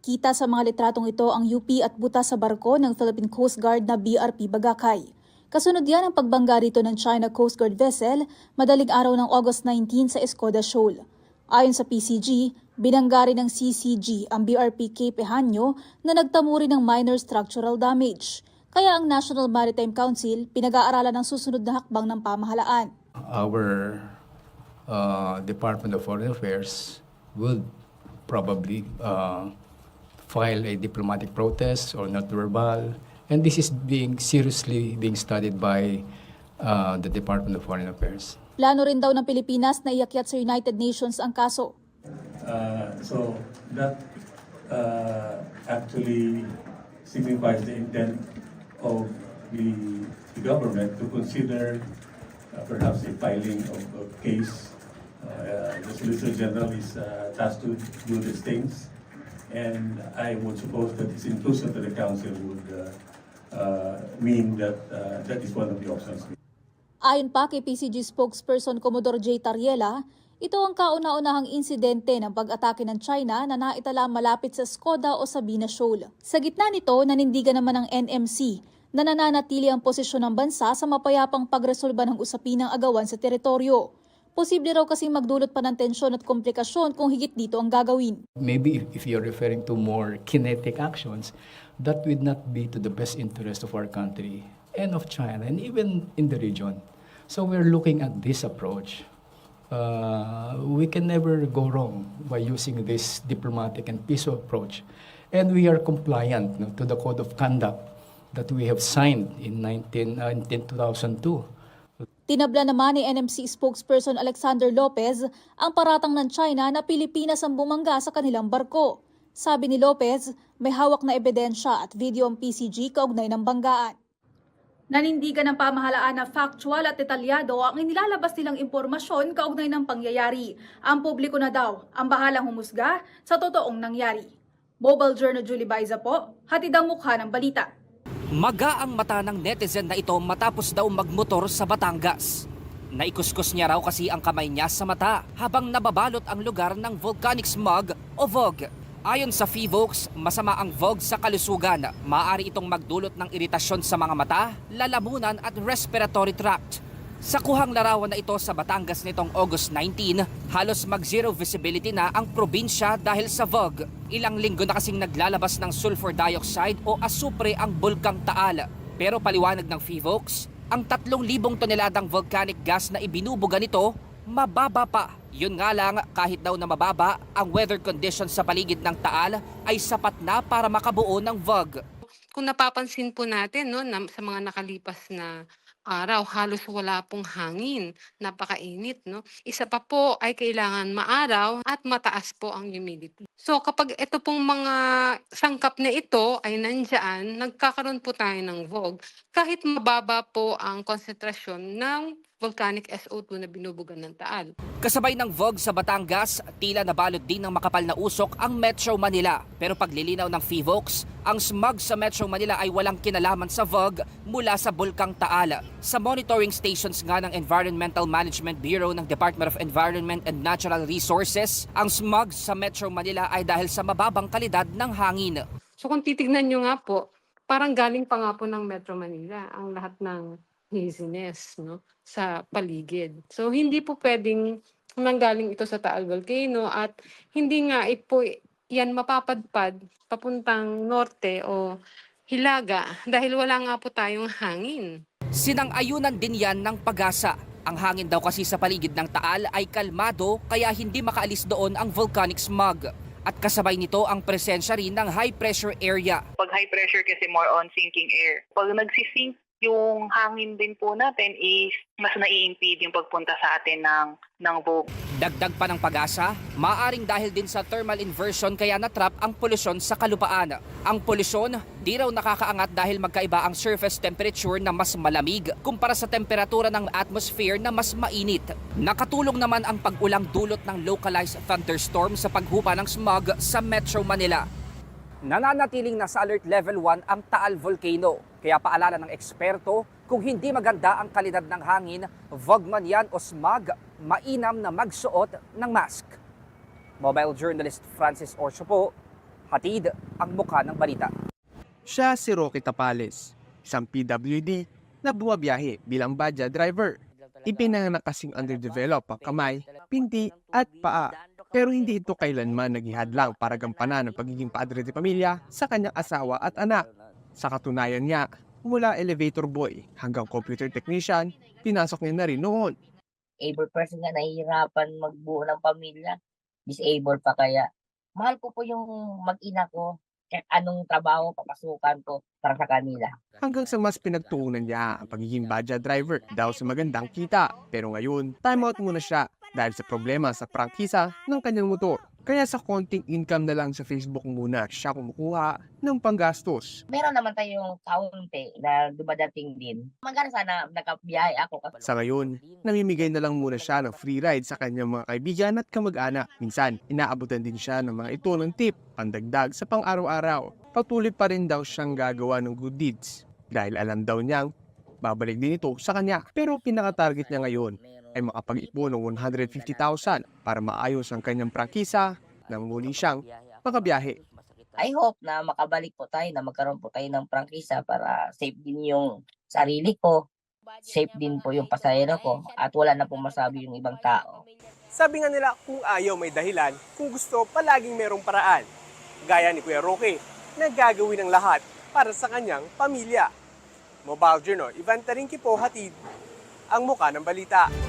Kita sa mga litratong ito ang UP at butas sa barko ng Philippine Coast Guard na BRP Bagakay. Kasunod yan ang pagbangga rito ng China Coast Guard vessel madaling araw ng August 19 sa Escoda Shoal. Ayon sa PCG, binangga rin ng CCG ang BRP Cape Ejanio na nagtamo rin ng minor structural damage. Kaya ang National Maritime Council pinag-aaralan ng susunod na hakbang ng pamahalaan. Our Department of Foreign Affairs will probably file a diplomatic protest or not verbal, and this is seriously being studied by the Department of Foreign Affairs. Plano rin daw ng Pilipinas na iakyat sa United Nations ang kaso. So that actually signifies the intent of the government to consider perhaps a filing of case. The Solicitor General is tasked to do these things. And I would suppose that its inclusion to the Council would mean that that is one of the options. Ayon pa kay PCG spokesperson Commodore J. Tariela, ito ang kauna-unahang insidente ng pag-atake ng China na naitala malapit sa Escoda o Sabina Shoal. Sa gitna nito, nanindigan naman ng NMC na nananatili ang posisyon ng bansa sa mapayapang pagresolba ng usapin ng agawan sa teritoryo. Posible raw kasing magdulot pa ng tensyon at komplikasyon kung higit dito ang gagawin. Maybe if you're referring to more kinetic actions, that would not be to the best interest of our country and of China and even in the region. So we're looking at this approach. We can never go wrong by using this diplomatic and peaceful approach. And we are compliant to the Code of Conduct that we have signed in 2002. Tinabla naman ni NMC spokesperson Alexander Lopez ang paratang ng China na Pilipinas ang bumangga sa kanilang barko. Sabi ni Lopez, may hawak na ebidensya at video ang PCG kaugnay ng banggaan. Nanindigan ng pamahalaan na factual at detalyado ang inilalabas nilang impormasyon kaugnay ng pangyayari. Ang publiko na daw ang bahalang humusga sa totoong nangyari. Mobile Journal Julie Baiza po, hatid ang mukha ng balita. Maga ang mata ng netizen na ito matapos daw magmotor sa Batangas. Naikuskus niya raw kasi ang kamay niya sa mata habang nababalot ang lugar ng volcanic smog o VOG. Ayon sa FIVOX, masama ang VOG sa kalusugan. Maaari itong magdulot ng iritasyon sa mga mata, lalamunan at respiratory tract. Sa kuhang larawan na ito sa Batangas nitong August 19, halos mag-zero visibility na ang probinsya dahil sa VOG. Ilang linggo na kasing naglalabas ng sulfur dioxide o asupre ang bulkang Taal. Pero paliwanag ng FIVOX, ang 3,000 toneladang volcanic gas na ibinubuga nito, mababa pa. Yun nga lang, kahit daw na mababa, ang weather conditions sa paligid ng Taal ay sapat na para makabuo ng VOG. Kung napapansin po natin sa mga nakalipas na araw, halos wala pong hangin, napakainit. Isa pa po ay kailangan maaraw at mataas po ang humidity. So kapag ito pong mga sangkap na ito ay nandyan, nagkakaroon po tayo ng VOG. Kahit mababa po ang konsentrasyon ng volcanic SO2 na binubugan ng Taal. Kasabay ng VOG sa Batangas, tila nabalot din ng makapal na usok ang Metro Manila. Pero paglilinaw ng FIVOX, ang smog sa Metro Manila ay walang kinalaman sa VOG mula sa bulkang Taal. Sa monitoring stations nga ng Environmental Management Bureau ng Department of Environment and Natural Resources, ang smog sa Metro Manila ay dahil sa mababang kalidad ng hangin. So kung titignan nyo nga po, parang galing pa nga po ng Metro Manila ang lahat ng haziness sa paligid. So hindi po pwedeng manggaling ito sa Taal Volcano at hindi nga po yan mapapadpad papuntang norte o Hilaga dahil wala nga po tayong hangin. Sinang-ayunan din yan ng Pag-asa. Ang hangin daw kasi sa paligid ng Taal ay kalmado kaya hindi makaalis doon ang volcanic smog. At kasabay nito ang presensya rin ng high pressure area. Pag high pressure kasi more on sinking air. Pag nagsisink yung hangin din po natin is mas nai-impede yung pagpunta sa atin ng VOG. Dagdag pa ng Pag-asa, maaring dahil din sa thermal inversion kaya natrap ang polusyon sa kalupaan. Ang polusyon, di raw nakakaangat dahil magkaiba ang surface temperature na mas malamig kumpara sa temperatura ng atmosphere na mas mainit. Nakatulong naman ang pag-ulang dulot ng localized thunderstorm sa paghupa ng smog sa Metro Manila. Nananatiling nasa alert level 1 ang Taal Volcano. Kaya paalala ng eksperto, kung hindi maganda ang kalidad ng hangin, VOG man yan o smog, mainam na magsuot ng mask. Mobile journalist Francis Orso po, Hatid ang mukha ng balita. Siya si Roque Tapales, isang PWD na bumabiyahe bilang badya driver. Ipinanganak kasing underdeveloped ang kamay, pinti at paa. Pero hindi ito kailanman naghihadlang para gampanan ang pagiging padre de pamilya sa kanyang asawa at anak. Sa katunayan niya, mula elevator boy hanggang computer technician, pinasok niya na rin noon. Able person nga nahihirapan magbuo ng pamilya. Disabled pa kaya. Mahal ko po yung mag-ina ko. Kahit anong trabaho papasukan ko para sa kanila. Hanggang sa mas pinagtuunan niya ang pagiging badya driver dahil sa magandang kita. Pero ngayon, time out muna siya dahil sa problema sa prangkisa ng kanyang motor. Kaya sa konting income na lang sa Facebook muna siya kumukuha ng panggastos. Meron naman tayong kaunti na dumadating din. Maganda sana nakabiyahe ako. Sa ngayon, namimigay na lang muna siya ng free ride sa kanyang mga kaibigan at kamag-anak. Minsan, inaabutan din siya ng mga ito ng tip, pandagdag sa pang-araw-araw. Patuloy pa rin daw siyang gagawa ng good deeds dahil alam daw niyang babalik din ito sa kanya. Pero pinaka-target niya ngayon ay makapag-ipon ng 150,000 para maayos ang kanyang prangkisa nang muli siyang makabiyahe. I hope na makabalik po tayo, na magkaroon po tayo ng prangkisa para safe din yung sarili ko. Safe din po yung pasahero ko at wala na pong masabi yung ibang tao. Sabi nga nila, kung ayaw may dahilan, kung gusto palaging merong paraan. Gaya ni Kuya Roque, na gagawin ang lahat para sa kanyang pamilya. Mobile Journal, Ivan Taringki po, hatid ang mukha ng balita.